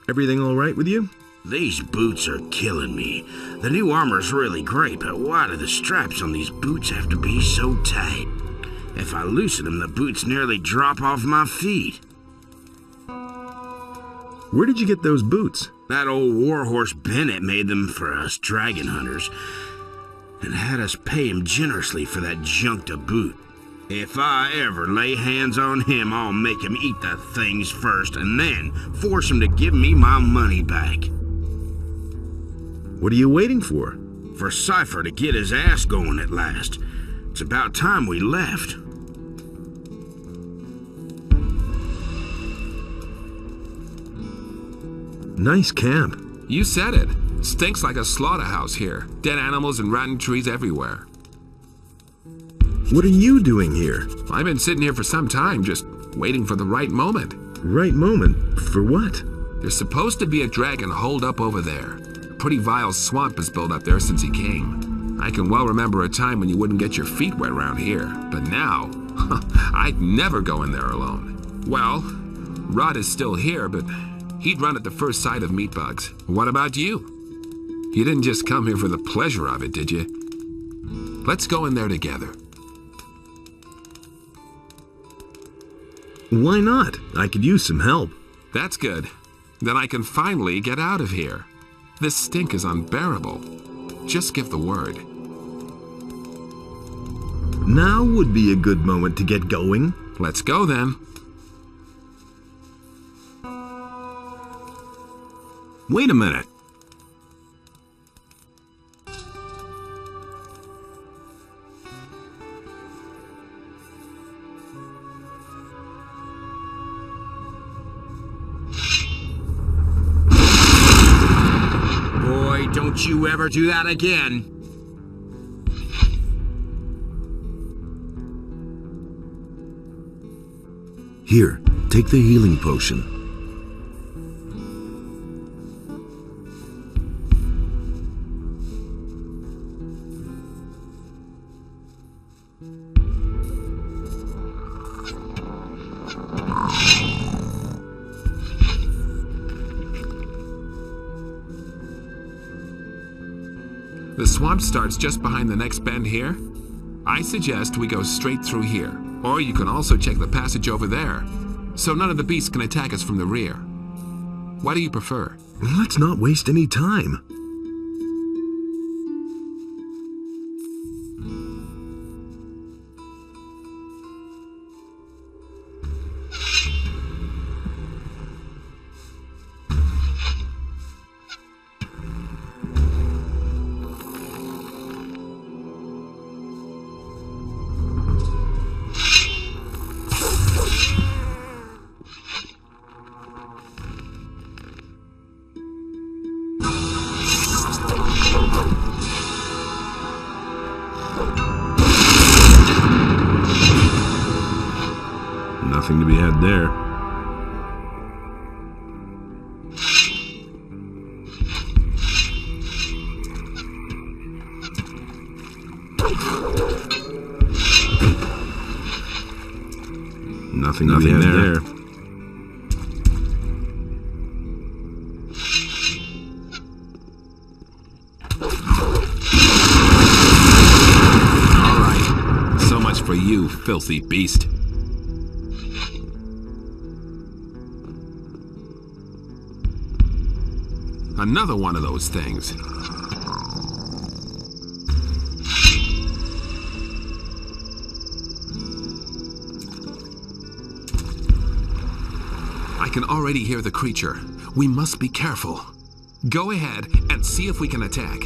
Everything all right with you? These boots are killing me. The new armor's really great, but why do the straps on these boots have to be so tight? If I loosen them, the boots nearly drop off my feet. Where did you get those boots? That old warhorse Bennett made them for us dragon hunters, and had us pay him generously for that junk to boot. If I ever lay hands on him, I'll make him eat the things first, and then force him to give me my money back. What are you waiting for? For Cypher to get his ass going at last. It's about time we left. Nice camp. You said it. Stinks like a slaughterhouse here. Dead animals and rotten trees everywhere. What are you doing here? I've been sitting here for some time, just waiting for the right moment. Right moment? For what? There's supposed to be a dragon holed up over there. A pretty vile swamp has built up there since he came. I can well remember a time when you wouldn't get your feet wet around here. But now, I'd never go in there alone. Well, Rod is still here, but he'd run at the first sight of meat bugs. What about you? You didn't just come here for the pleasure of it, did you? Let's go in there together. Why not? I could use some help. That's good. Then I can finally get out of here. This stink is unbearable. Just give the word. Now would be a good moment to get going. Let's go then. Wait a minute. Boy, don't you ever do that again. Here, take the healing potion. The swamp starts just behind the next bend here. I suggest we go straight through here. Or you can also check the passage over there, so none of the beasts can attack us from the rear. What do you prefer? Let's not waste any time. Nothing to be had there. Nothing to be had there. All right. So much for you, filthy beast. Another one of those things. I can already hear the creature. We must be careful. Go ahead and see if we can attack.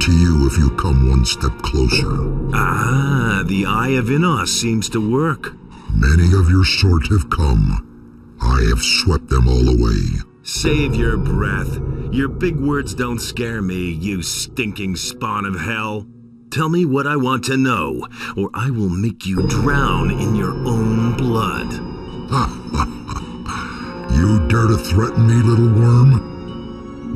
it to you if you come one step closer. Ah, the Eye of Innos seems to work. Many of your sort have come. I have swept them all away. Save your breath. Your big words don't scare me, you stinking spawn of hell. Tell me what I want to know, or I will make you drown in your own blood. You dare to threaten me, little worm?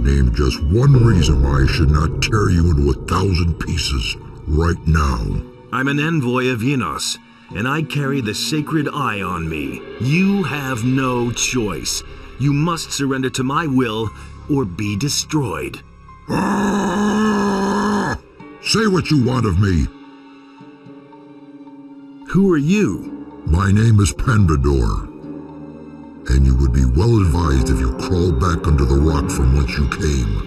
Name just one reason why I should not tear you into 1,000 pieces right now. I'm an envoy of Innos, and I carry the sacred eye on me. You have no choice. You must surrender to my will, or be destroyed. Say what you want of me. Who are you? My name is Pandador, and you would be well advised if you crawled back under the rock from whence you came.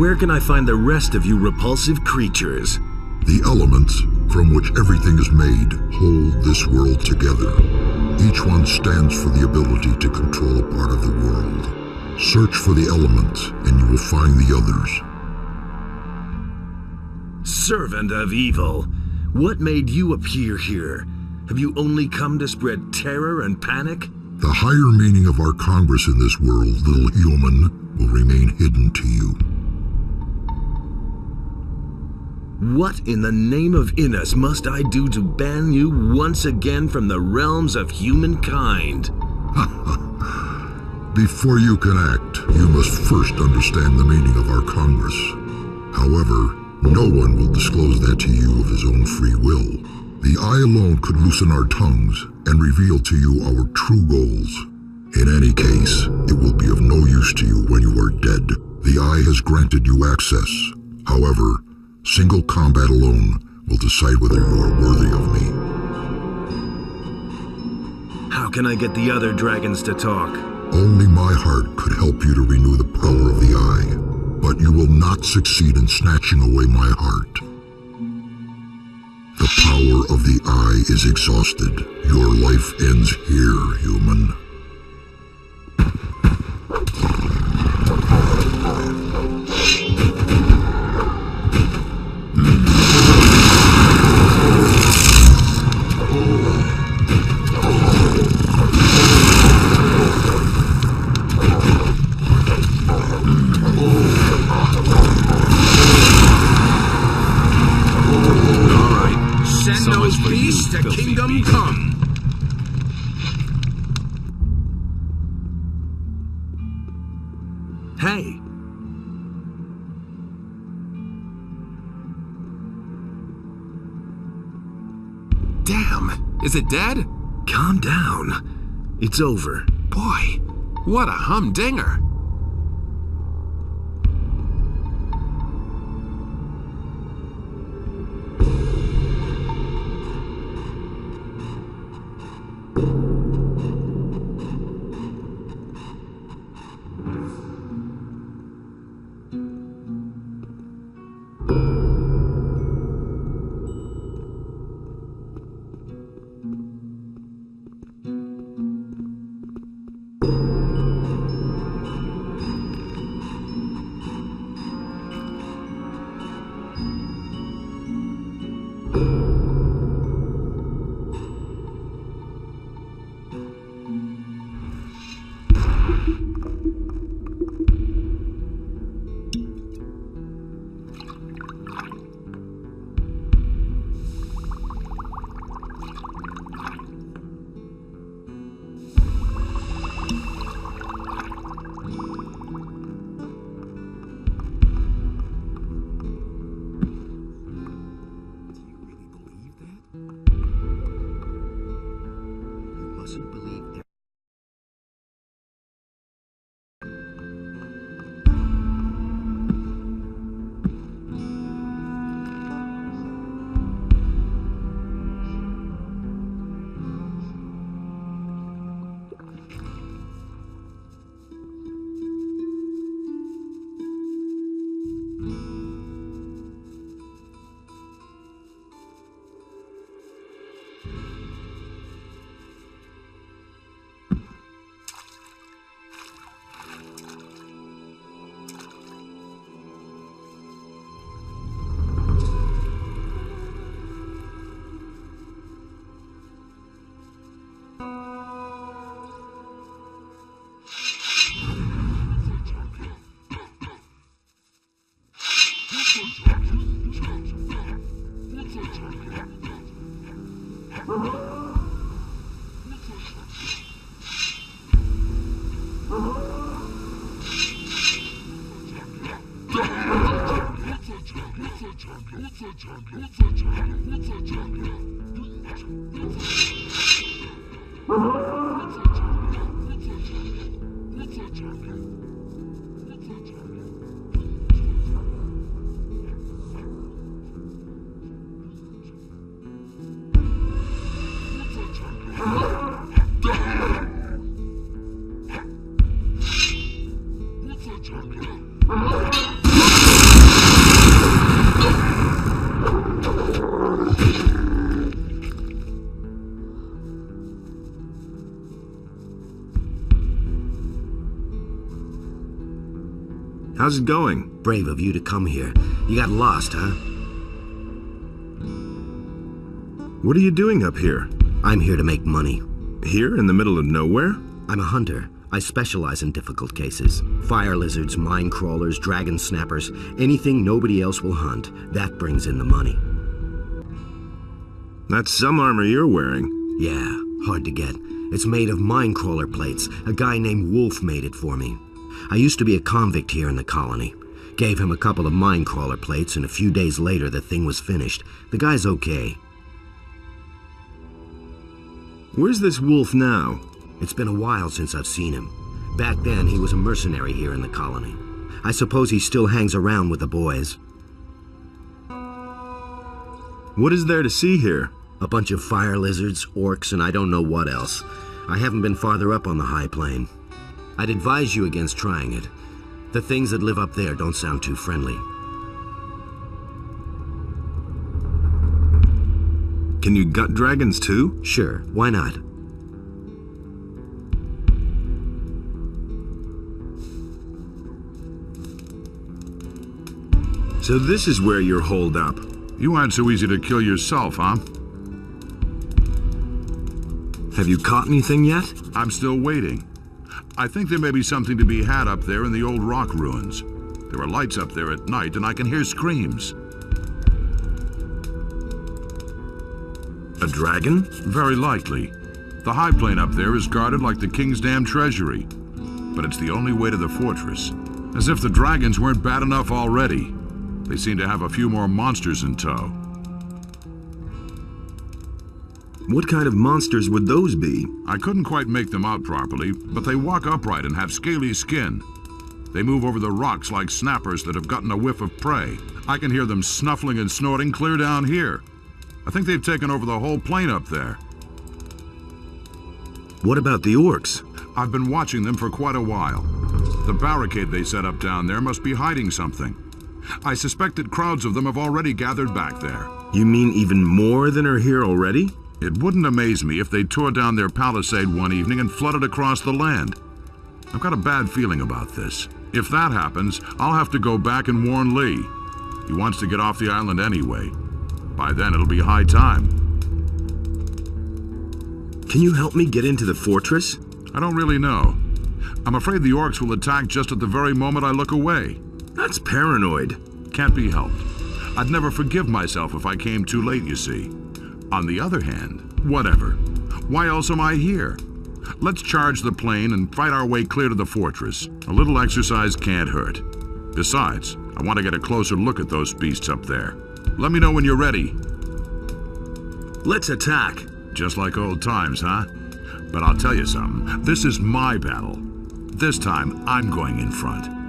Where can I find the rest of you repulsive creatures? The elements from which everything is made hold this world together. Each one stands for the ability to control a part of the world. Search for the elements, and you will find the others. Servant of evil, what made you appear here? Have you only come to spread terror and panic? The higher meaning of our Congress in this world, little human, will remain hidden to you. What in the name of Innos must I do to ban you once again from the realms of humankind? Before you can act, you must first understand the meaning of our Congress. However, no one will disclose that to you of his own free will. The Eye alone could loosen our tongues and reveal to you our true goals. In any case, it will be of no use to you when you are dead. The Eye has granted you access. However, single combat alone will decide whether you are worthy of me. How can I get the other dragons to talk? Only my heart could help you to renew the power of the Eye, but you will not succeed in snatching away my heart. The power of the Eye is exhausted. Your life ends here, human. Kingdom come. Hey! Damn, is it dead? Calm down. It's over. Boy, what a humdinger. How's it going? Brave of you to come here. You got lost, huh? What are you doing up here? I'm here to make money. Here in the middle of nowhere? I'm a hunter. I specialize in difficult cases. Fire lizards, mine crawlers, dragon snappers, anything nobody else will hunt. That brings in the money. That's some armor you're wearing. Yeah, hard to get. It's made of mine crawler plates. A guy named Wolf made it for me. I used to be a convict here in the colony. Gave him a couple of mine crawler plates, and a few days later the thing was finished. The guy's okay. Where's this Wolf now? It's been a while since I've seen him. Back then, he was a mercenary here in the colony. I suppose he still hangs around with the boys. What is there to see here? A bunch of fire lizards, orcs, and I don't know what else. I haven't been farther up on the high plain. I'd advise you against trying it. The things that live up there don't sound too friendly. Can you gut dragons too? Sure, why not? So this is where you're holed up. You aren't so easy to kill yourself, huh? Have you caught anything yet? I'm still waiting. I think there may be something to be had up there in the old rock ruins. There are lights up there at night, and I can hear screams. A dragon? Very likely. The high plain up there is guarded like the King's Dam treasury. But it's the only way to the fortress. As if the dragons weren't bad enough already. They seem to have a few more monsters in tow. What kind of monsters would those be? I couldn't quite make them out properly, but they walk upright and have scaly skin. They move over the rocks like snappers that have gotten a whiff of prey. I can hear them snuffling and snorting clear down here. I think they've taken over the whole plain up there. What about the orcs? I've been watching them for quite a while. The barricade they set up down there must be hiding something. I suspect that crowds of them have already gathered back there. You mean even more than are here already? It wouldn't amaze me if they tore down their palisade one evening and flooded across the land. I've got a bad feeling about this. If that happens, I'll have to go back and warn Lee. He wants to get off the island anyway. By then, it'll be high time. Can you help me get into the fortress? I don't really know. I'm afraid the orcs will attack just at the very moment I look away. That's paranoid. Can't be helped. I'd never forgive myself if I came too late, you see. On the other hand, whatever. Why else am I here? Let's charge the plain and fight our way clear to the fortress. A little exercise can't hurt. Besides, I want to get a closer look at those beasts up there. Let me know when you're ready. Let's attack. Just like old times, huh? But I'll tell you something. This is my battle. This time, I'm going in front.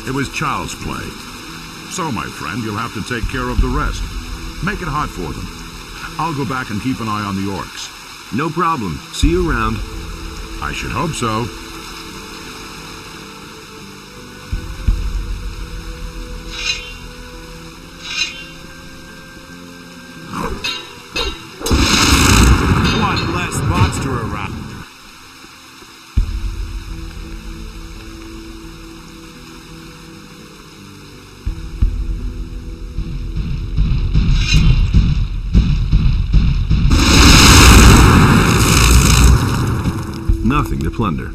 It was child's play. So, my friend, you'll have to take care of the rest. Make it hot for them. I'll go back and keep an eye on the orcs. No problem. See you around. I should hope so. One less monster around. Nothing to plunder.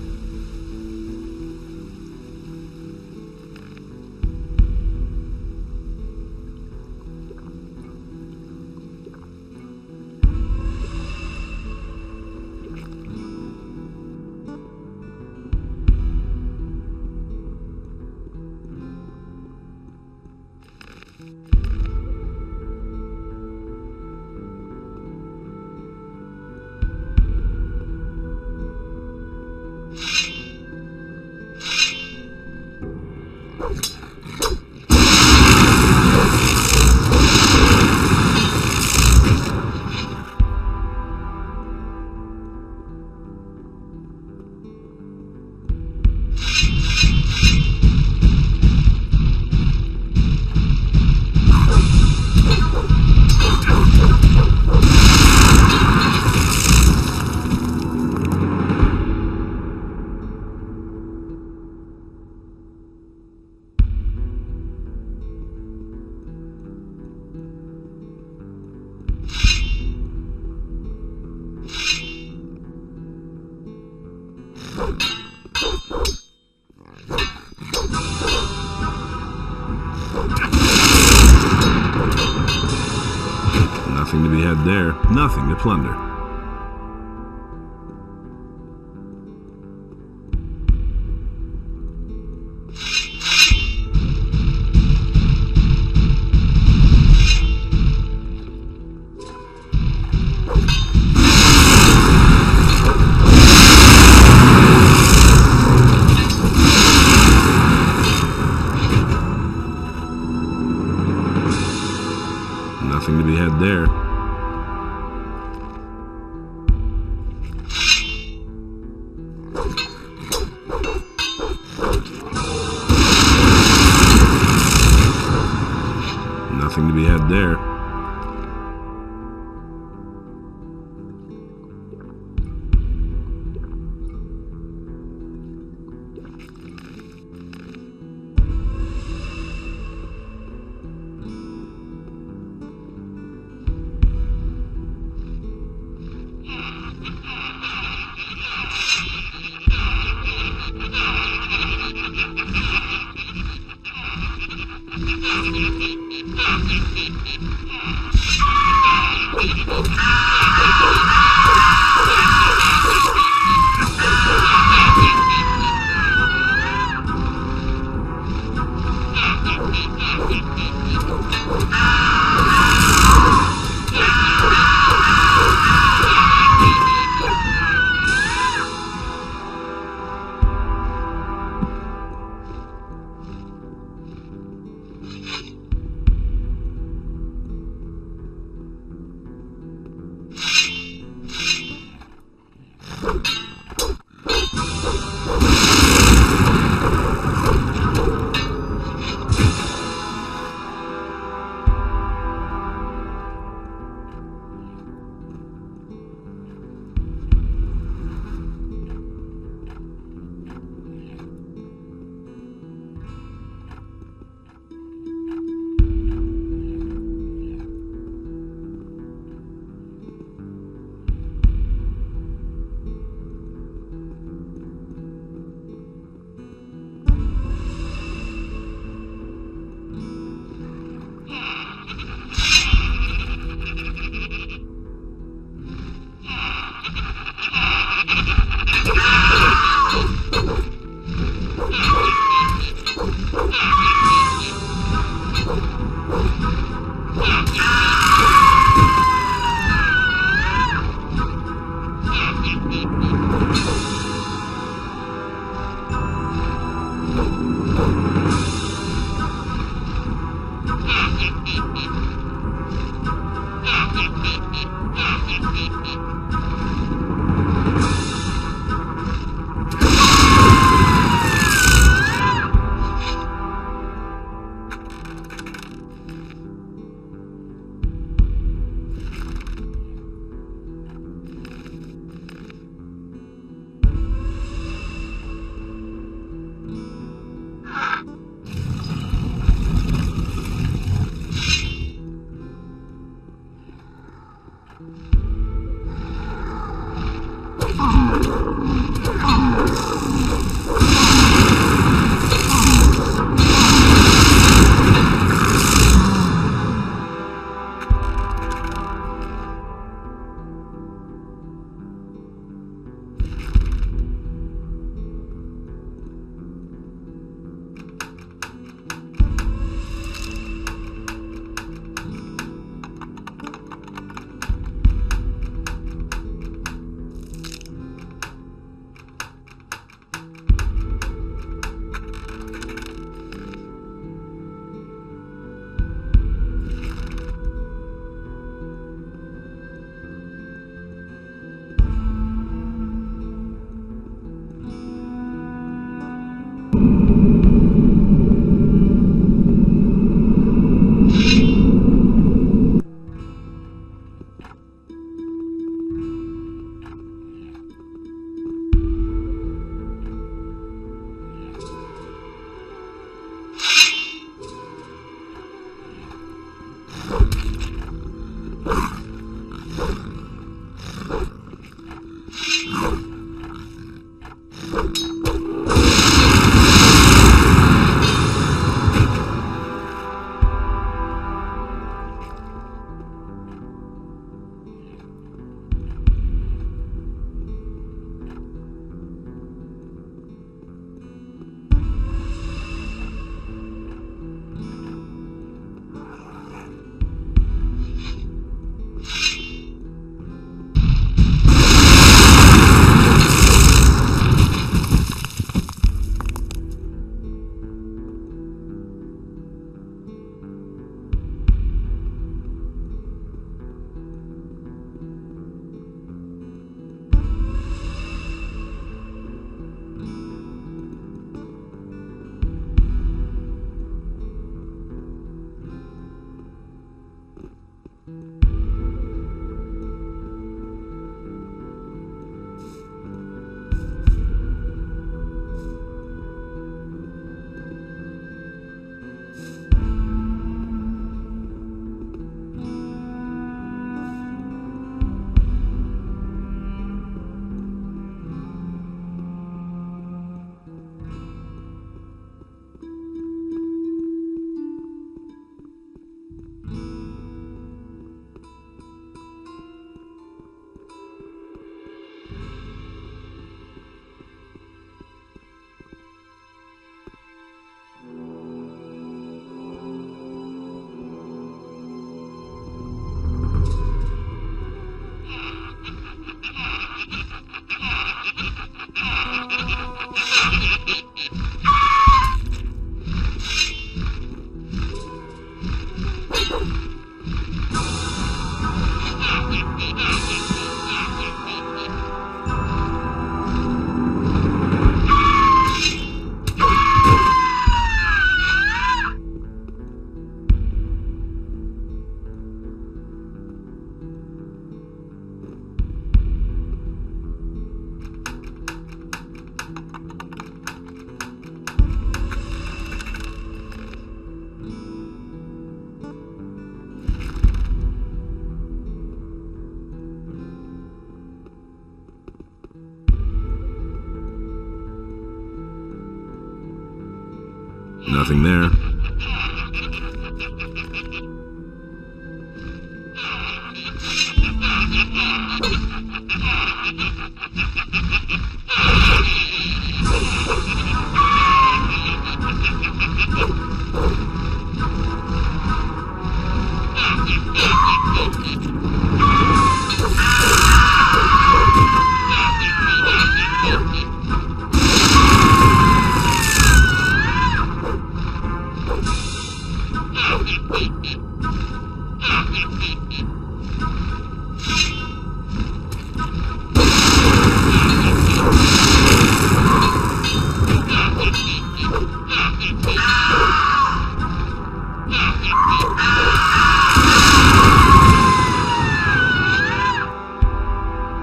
Nothing to be had there. Nothing to plunder. Nothing to be had there. Nothing to be had there. Nothing there.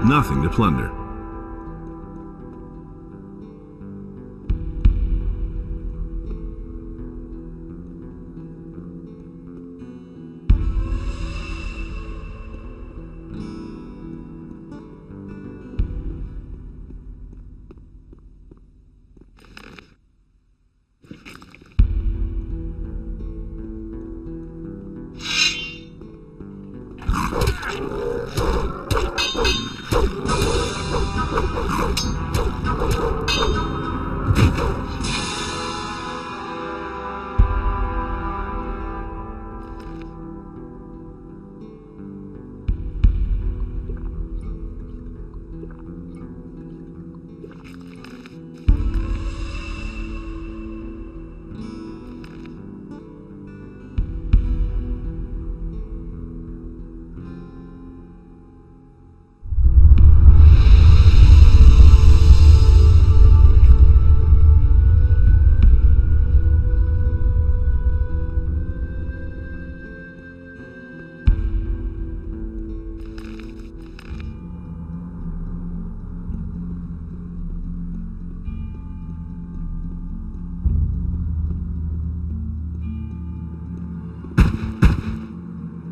Nothing to plunder.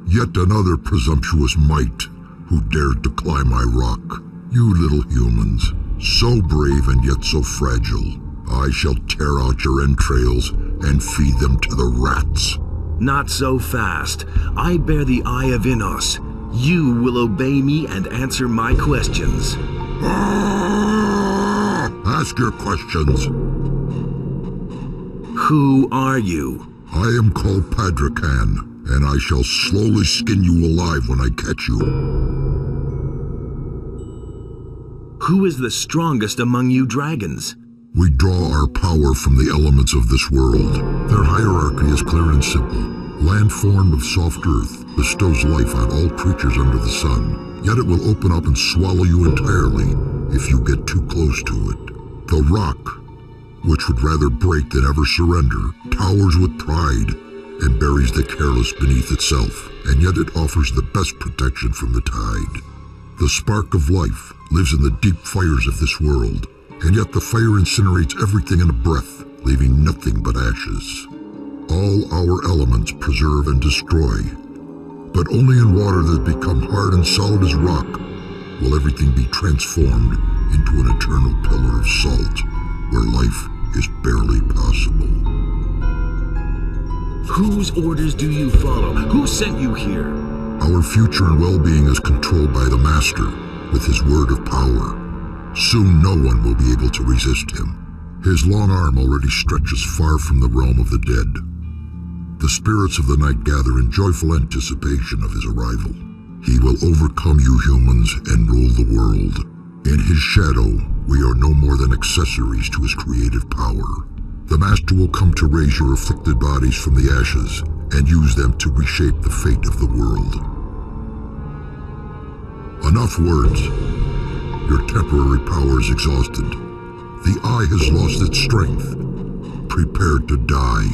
Yet another presumptuous mite who dared to climb my rock. You little humans, so brave and yet so fragile. I shall tear out your entrails and feed them to the rats. Not so fast. I bear the Eye of Innos. You will obey me and answer my questions. Ask your questions. Who are you? I am called Padrakan, and I shall slowly skin you alive when I catch you. Who is the strongest among you dragons? We draw our power from the elements of this world. Their hierarchy is clear and simple. Land formed of soft earth bestows life on all creatures under the sun, yet it will open up and swallow you entirely if you get too close to it. The rock, which would rather break than ever surrender, towers with pride and buries the careless beneath itself, and yet it offers the best protection from the tide. The spark of life lives in the deep fires of this world, and yet the fire incinerates everything in a breath, leaving nothing but ashes. All our elements preserve and destroy, but only in water that has become hard and solid as rock will everything be transformed into an eternal pillar of salt, where life is barely possible. Whose orders do you follow? Who sent you here? Our future and well-being is controlled by the Master, with his word of power. Soon no one will be able to resist him. His long arm already stretches far from the realm of the dead. The spirits of the night gather in joyful anticipation of his arrival. He will overcome you humans and rule the world. In his shadow, we are no more than accessories to his creative power. The Master will come to raise your afflicted bodies from the ashes and use them to reshape the fate of the world. Enough words. Your temporary power is exhausted. The Eye has lost its strength. Prepare to die.